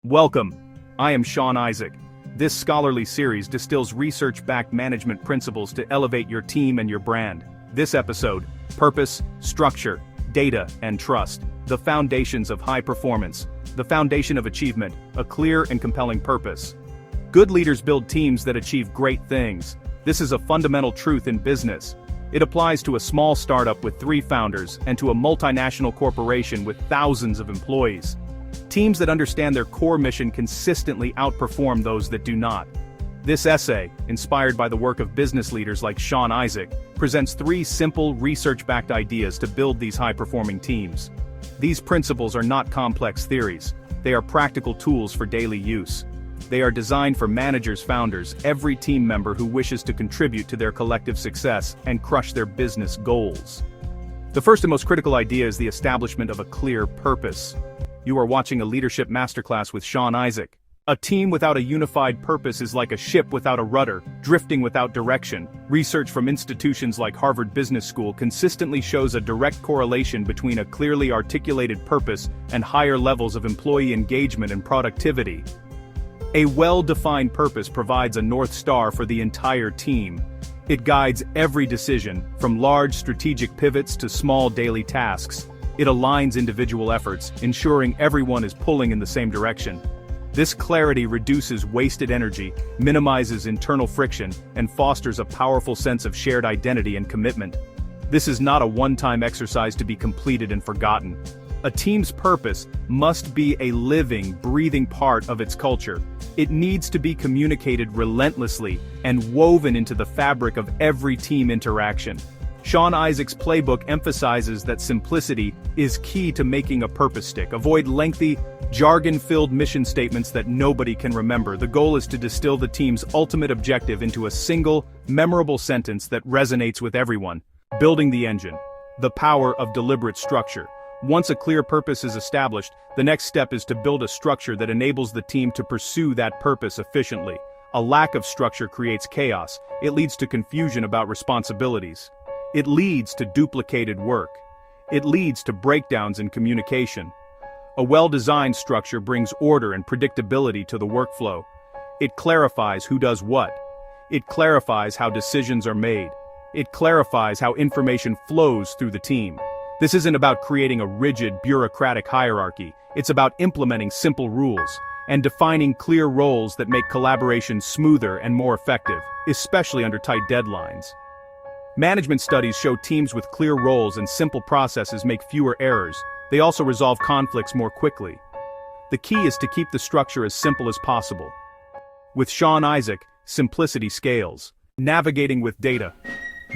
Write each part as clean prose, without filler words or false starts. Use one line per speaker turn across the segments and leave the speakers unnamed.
Welcome. I am Shawn Isaac. This scholarly series distills research-backed management principles to elevate your team and your brand. This episode: purpose, structure, data, and trust. The foundations of high performance. The foundation of achievement, a clear and compelling purpose. Good leaders build teams that achieve great things. This is a fundamental truth in business. It applies to a small startup with 3 founders and to a multinational corporation with thousands of employees. Teams that understand their core mission consistently outperform those that do not. This essay, inspired by the work of business leaders like Shawn Isaac, presents 3 simple, research-backed ideas to build these high-performing teams. These principles are not complex theories. They are practical tools for daily use. They are designed for managers, founders, every team member who wishes to contribute to their collective success and crush their business goals. The first and most critical idea is the establishment of a clear purpose. You are watching a leadership masterclass with Shawn Isaac. A team without a unified purpose is like a ship without a rudder, drifting without direction. Research from institutions like Harvard Business School consistently shows a direct correlation between a clearly articulated purpose and higher levels of employee engagement and productivity. A well-defined purpose provides a North Star for the entire team. It guides every decision, from large strategic pivots to small daily tasks. It aligns individual efforts, ensuring everyone is pulling in the same direction. This clarity reduces wasted energy, minimizes internal friction, and fosters a powerful sense of shared identity and commitment. This is not a one-time exercise to be completed and forgotten. A team's purpose must be a living, breathing part of its culture. It needs to be communicated relentlessly and woven into the fabric of every team interaction. Shawn Isaac's playbook emphasizes that simplicity is key to making a purpose stick. Avoid lengthy, jargon-filled mission statements that nobody can remember. The goal is to distill the team's ultimate objective into a single, memorable sentence that resonates with everyone. Building the engine. The power of deliberate structure. Once a clear purpose is established, the next step is to build a structure that enables the team to pursue that purpose efficiently. A lack of structure creates chaos. It leads to confusion about responsibilities. It leads to duplicated work. It leads to breakdowns in communication. A well-designed structure brings order and predictability to the workflow. It clarifies who does what. It clarifies how decisions are made. It clarifies how information flows through the team. This isn't about creating a rigid, bureaucratic hierarchy. It's about implementing simple rules and defining clear roles that make collaboration smoother and more effective, especially under tight deadlines. Management studies show teams with clear roles and simple processes make fewer errors. They also resolve conflicts more quickly. The key is to keep the structure as simple as possible. With Shawn Isaac, simplicity scales. Navigating with data.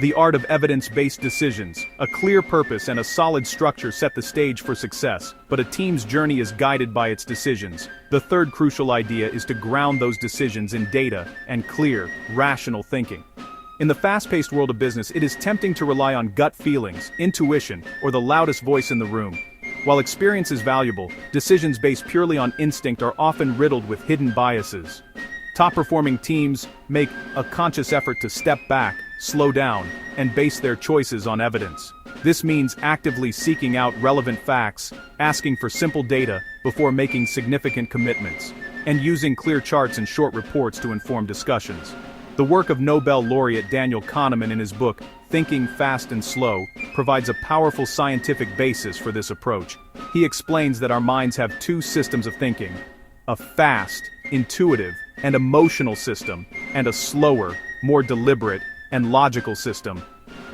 The art of evidence-based decisions. A clear purpose and a solid structure set the stage for success, but a team's journey is guided by its decisions. The third crucial idea is to ground those decisions in data and clear, rational thinking. In the fast-paced world of business, it is tempting to rely on gut feelings, intuition, or the loudest voice in the room. While experience is valuable, decisions based purely on instinct are often riddled with hidden biases. Top-performing teams make a conscious effort to step back, slow down, and base their choices on evidence. This means actively seeking out relevant facts, asking for simple data before making significant commitments, and using clear charts and short reports to inform discussions. The work of Nobel laureate Daniel Kahneman in his book, Thinking Fast and Slow, provides a powerful scientific basis for this approach. He explains that our minds have 2 systems of thinking: a fast, intuitive, and emotional system, and a slower, more deliberate, and logical system.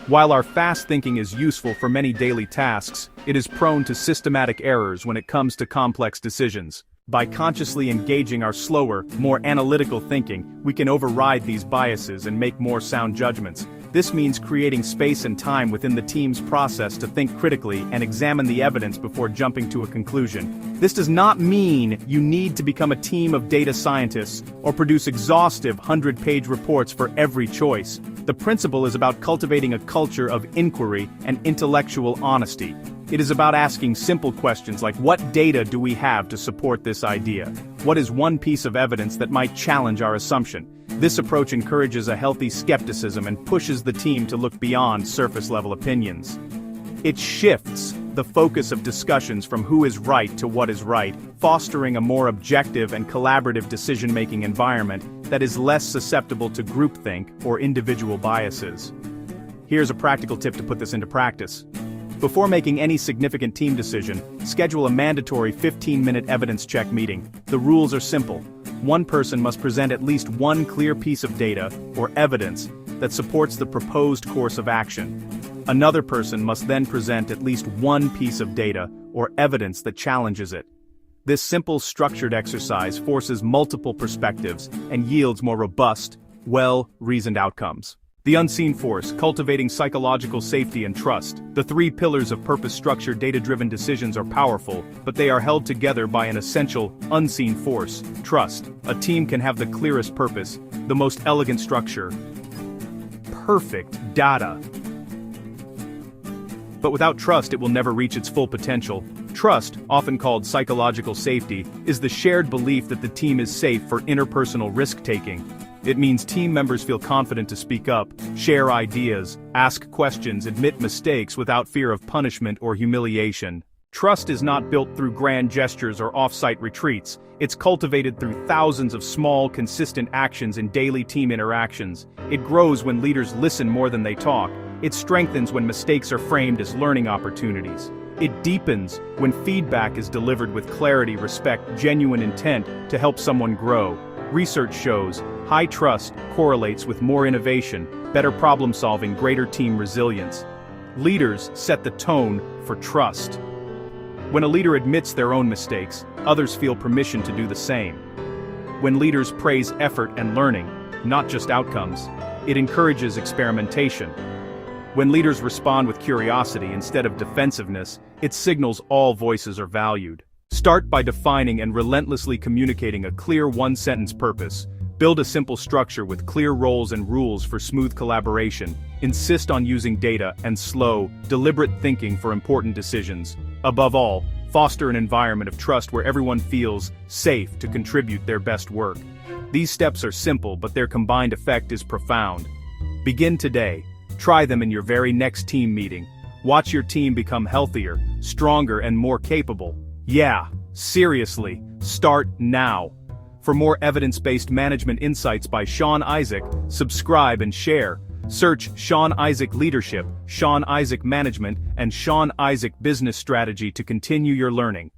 While our fast thinking is useful for many daily tasks, it is prone to systematic errors when it comes to complex decisions. By consciously engaging our slower, more analytical thinking, we can override these biases and make more sound judgments. This means creating space and time within the team's process to think critically and examine the evidence before jumping to a conclusion. This does not mean you need to become a team of data scientists or produce exhaustive 100-page reports for every choice. The principle is about cultivating a culture of inquiry and intellectual honesty. It is about asking simple questions like, what data do we have to support this idea? What is one piece of evidence that might challenge our assumption? This approach encourages a healthy skepticism and pushes the team to look beyond surface-level opinions. It shifts the focus of discussions from who is right to what is right, fostering a more objective and collaborative decision-making environment that is less susceptible to groupthink or individual biases. Here's a practical tip to put this into practice. Before making any significant team decision, schedule a mandatory 15-minute evidence check meeting. The rules are simple. One person must present at least one clear piece of data or evidence that supports the proposed course of action. Another person must then present at least one piece of data or evidence that challenges it. This simple, structured exercise forces multiple perspectives and yields more robust, well-reasoned outcomes. The unseen force, cultivating psychological safety and trust. The three pillars of purpose-structured, data-driven decisions are powerful, but they are held together by an essential, unseen force, trust. A team can have the clearest purpose, the most elegant structure, perfect data. But without trust, it will never reach its full potential. Trust, often called psychological safety, is the shared belief that the team is safe for interpersonal risk-taking. It means team members feel confident to speak up, share ideas, ask questions, admit mistakes without fear of punishment or humiliation. Trust is not built through grand gestures or off-site retreats. It's cultivated through thousands of small, consistent actions in daily team interactions. It grows when leaders listen more than they talk. It strengthens when mistakes are framed as learning opportunities. It deepens when feedback is delivered with clarity, respect, genuine intent to help someone grow. Research shows high trust correlates with more innovation, better problem-solving, greater team resilience. Leaders set the tone for trust. When a leader admits their own mistakes, others feel permission to do the same. When leaders praise effort and learning, not just outcomes, it encourages experimentation. When leaders respond with curiosity instead of defensiveness, it signals all voices are valued. Start by defining and relentlessly communicating a clear one-sentence purpose. Build a simple structure with clear roles and rules for smooth collaboration. Insist on using data and slow, deliberate thinking for important decisions. Above all, foster an environment of trust where everyone feels safe to contribute their best work. These steps are simple, but their combined effect is profound. Begin today. Try them in your very next team meeting. Watch your team become healthier, stronger, and more capable. Yeah, seriously, start now. For more evidence-based management insights by Shawn Isaac, subscribe and share. Search Shawn Isaac Leadership, Shawn Isaac Management, and Shawn Isaac Business Strategy to continue your learning.